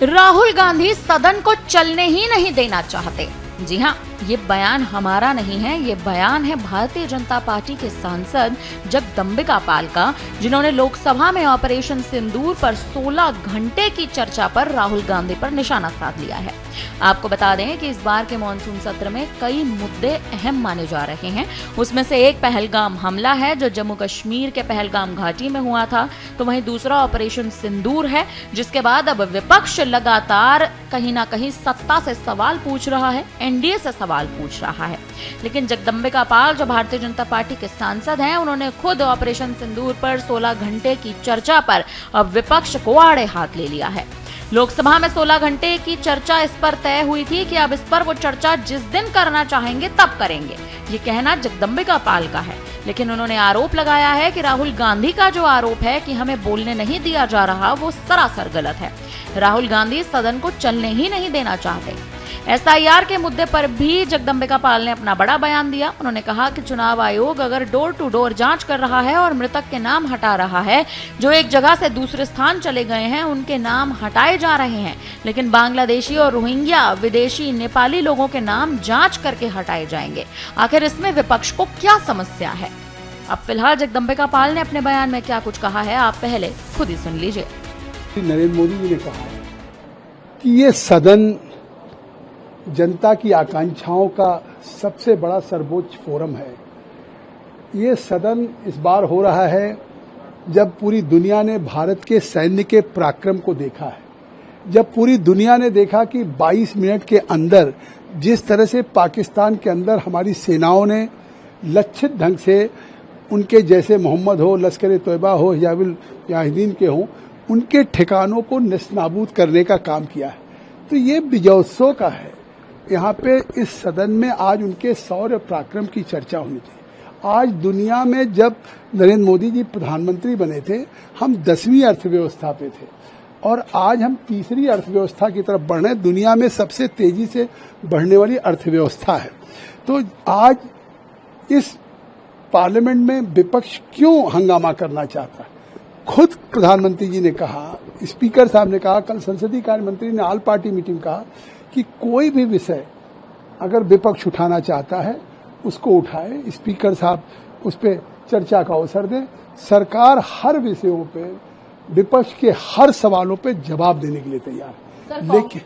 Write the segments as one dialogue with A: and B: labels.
A: राहुल गांधी सदन को चलने ही नहीं देना चाहते। जी हां, ये बयान हमारा नहीं है, ये बयान है भारतीय जनता पार्टी के सांसद जगदंबिका पाल का, जिन्होंने लोकसभा में ऑपरेशन सिंदूर पर 16 घंटे की चर्चा पर राहुल गांधी पर निशाना साध लिया है। आपको बता दें कि इस बार के मॉनसून सत्र में कई मुद्दे अहम माने जा रहे हैं। उसमें से एक पहलगाम हमला है, जो जम्मू कश्मीर के पहलगाम घाटी में हुआ था, तो वहीं दूसरा ऑपरेशन सिंदूर है, जिसके बाद अब विपक्ष लगातार कहीं ना कहीं सत्ता से सवाल पूछ रहा है, एनडीए से सवाल पूछ रहा है। लेकिन जगदंबिका पाल, जो भारतीय जनता पार्टी के सांसद हैं, उन्होंने खुद ऑपरेशन सिंदूर पर 16 घंटे की चर्चा पर अब विपक्ष को आड़े हाथ ले लिया है। लोकसभा में 16 घंटे की चर्चा इस पर तय हुई थी कि अब इस पर वो चर्चा जिस दिन करना चाहेंगे तब करेंगे। ये कहना जगदंबिका पाल का है, लेकिन उन्होंने आरोप लगाया है कि राहुल गांधी का जो आरोप है कि हमें बोलने नहीं दिया जा रहा, वो सरासर गलत है। राहुल गांधी सदन को चलने ही नहीं देना चाहते। एसआईआर के मुद्दे पर भी जगदंबिका पाल ने अपना बड़ा बयान दिया। उन्होंने कहा कि चुनाव आयोग अगर डोर टू डोर जांच कर रहा है और मृतक के नाम हटा रहा है, जो एक जगह से दूसरे स्थान चले गए हैं उनके नाम हटाए जा रहे हैं, लेकिन बांग्लादेशी और रोहिंग्या विदेशी नेपाली लोगों के नाम जांच करके हटाए जाएंगे। आखिर इसमें विपक्ष को क्या समस्या है? अब फिलहाल जगदंबिका पाल ने अपने बयान में क्या कुछ कहा है, आप पहले खुद ही सुन लीजिए।
B: नरेंद्र मोदी जी ने कहा कि ये सदन जनता की आकांक्षाओं का सबसे बड़ा सर्वोच्च फोरम है। ये सदन इस बार हो रहा है जब पूरी दुनिया ने भारत के सैन्य के पराक्रम को देखा है, जब पूरी दुनिया ने देखा कि 22 मिनट के अंदर जिस तरह से पाकिस्तान के अंदर हमारी सेनाओं ने लक्षित ढंग से उनके जैसे मोहम्मद हो, लश्कर-ए-तोयबा हो, हिजाबुल मुजाहिदीन के हों, उनके ठिकानों को नेस्तनाबूद करने का काम किया है। तो ये विजयोत्सव का है। यहाँ पे इस सदन में आज उनके शौर्य पराक्रम की चर्चा होनी चाहिए। आज दुनिया में जब नरेंद्र मोदी जी प्रधानमंत्री बने थे, हम 10वीं अर्थव्यवस्था पे थे और आज हम तीसरी अर्थव्यवस्था की तरफ बढ़ रहे हैं। दुनिया में सबसे तेजी से बढ़ने वाली अर्थव्यवस्था है। तो आज इस पार्लियामेंट में विपक्ष क्यों हंगामा करना चाहता है? खुद प्रधानमंत्री जी ने कहा, स्पीकर साहब ने कहा, कल संसदीय कार्य मंत्री ने ऑल पार्टी मीटिंग कहा कि कोई भी विषय अगर विपक्ष उठाना चाहता है उसको उठाए, स्पीकर साहब उस पर चर्चा का अवसर दें। सरकार हर विषयों पे, विपक्ष के हर सवालों पे जवाब देने के लिए तैयार है। लेकिन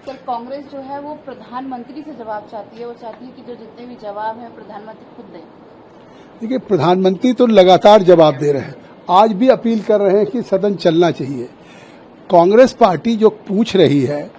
C: सर, कांग्रेस जो है वो प्रधानमंत्री से जवाब चाहती है। वो चाहती है कि जो जितने भी जवाब है प्रधानमंत्री खुद दें।
B: देखिए, प्रधानमंत्री तो लगातार जवाब दे रहे हैं, आज भी अपील कर रहे हैं कि सदन चलना चाहिए। कांग्रेस पार्टी जो पूछ रही है,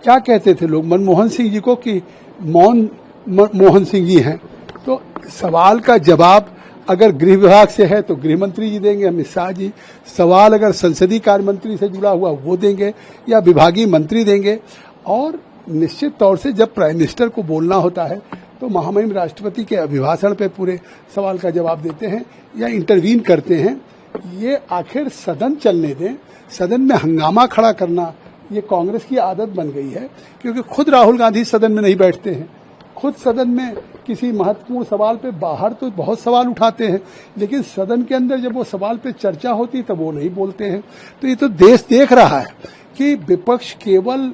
B: क्या कहते थे लोग मनमोहन सिंह जी को कि मोहन सिंह जी हैं, तो सवाल का जवाब अगर गृह विभाग से है तो गृह मंत्री जी देंगे, अमित शाह जी। सवाल अगर संसदीय कार्य मंत्री से जुड़ा हुआ वो देंगे या विभागीय मंत्री देंगे। और निश्चित तौर से जब प्राइम मिनिस्टर को बोलना होता है तो महामहिम राष्ट्रपति के अभिभाषण पे पूरे सवाल का जवाब देते हैं या इंटरवीन करते हैं। ये आखिर सदन चलने दें। सदन में हंगामा खड़ा करना ये कांग्रेस की आदत बन गई है, क्योंकि खुद राहुल गांधी सदन में नहीं बैठते हैं। खुद सदन में किसी महत्वपूर्ण सवाल पे बाहर तो बहुत सवाल उठाते हैं, लेकिन सदन के अंदर जब वो सवाल पे चर्चा होती तब वो नहीं बोलते हैं। तो ये तो देश देख रहा है कि विपक्ष केवल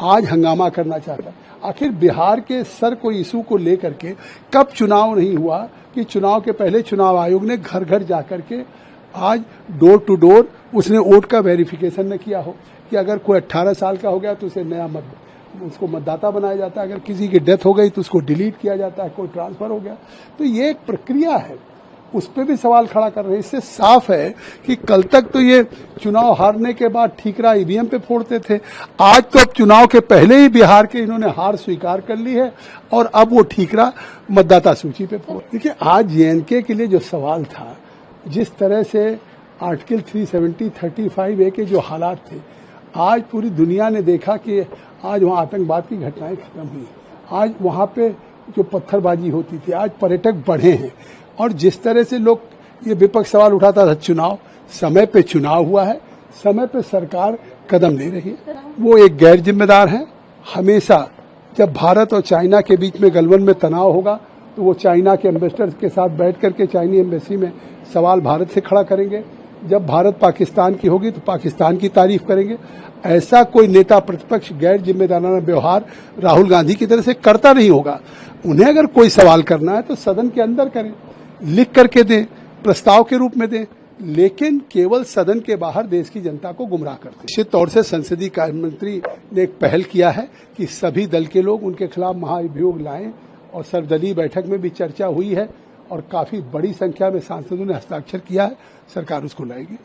B: आज हंगामा करना चाहता है। आखिर बिहार के सर को इशू को लेकर के कब चुनाव नहीं हुआ कि चुनाव के पहले चुनाव आयोग ने घर घर जाकर के आज डोर टू डोर उसने वोट का वेरिफिकेशन न किया हो कि अगर कोई 18 साल का हो गया तो उसे नया उसको मतदाता बनाया जाता है, अगर किसी की डेथ हो गई तो उसको डिलीट किया जाता है, कोई ट्रांसफर हो गया। तो ये एक प्रक्रिया है, उस पर भी सवाल खड़ा कर रहे हैं। इससे साफ है कि कल तक तो ये चुनाव हारने के बाद ठीकरा ईवीएम पे फोड़ते थे, आज तो अब चुनाव के पहले ही बिहार के इन्होंने हार स्वीकार कर ली है और अब वो ठीकरा मतदाता सूची पे फोड़। देखिए, आज जेएनके के लिए जो सवाल था, जिस तरह से आर्टिकल 370-35A के जो हालात थे, आज पूरी दुनिया ने देखा कि आज वहाँ आतंकवाद की घटनाएं खत्म हुई। आज वहाँ पे जो पत्थरबाजी होती थी, आज पर्यटक बढ़े हैं। और जिस तरह से लोग ये विपक्ष सवाल उठाता था, चुनाव समय पे चुनाव हुआ है, समय पे सरकार कदम ले रही है। वो एक गैर जिम्मेदार है। हमेशा जब भारत और चाइना के बीच में गलवान में तनाव होगा तो वो चाइना के एम्बेसडर के साथ बैठ करके चाइनीज एम्बेसी में सवाल भारत से खड़ा करेंगे। जब भारत पाकिस्तान की होगी तो पाकिस्तान की तारीफ करेंगे। ऐसा कोई नेता प्रतिपक्ष गैर जिम्मेदाराना व्यवहार राहुल गांधी की तरह से करता नहीं होगा। उन्हें अगर कोई सवाल करना है तो सदन के अंदर करें, लिख करके दें, प्रस्ताव के रूप में दें, लेकिन केवल सदन के बाहर देश की जनता को गुमराह करते। निश्चित तौर से संसदीय कार्य मंत्री ने एक पहल किया है कि सभी दल के लोग उनके खिलाफ महाभियोग लाएं, और सर्वदलीय बैठक में भी चर्चा हुई है और काफी बड़ी संख्या में सांसदों ने हस्ताक्षर किया है। सरकार उसको लाएगी।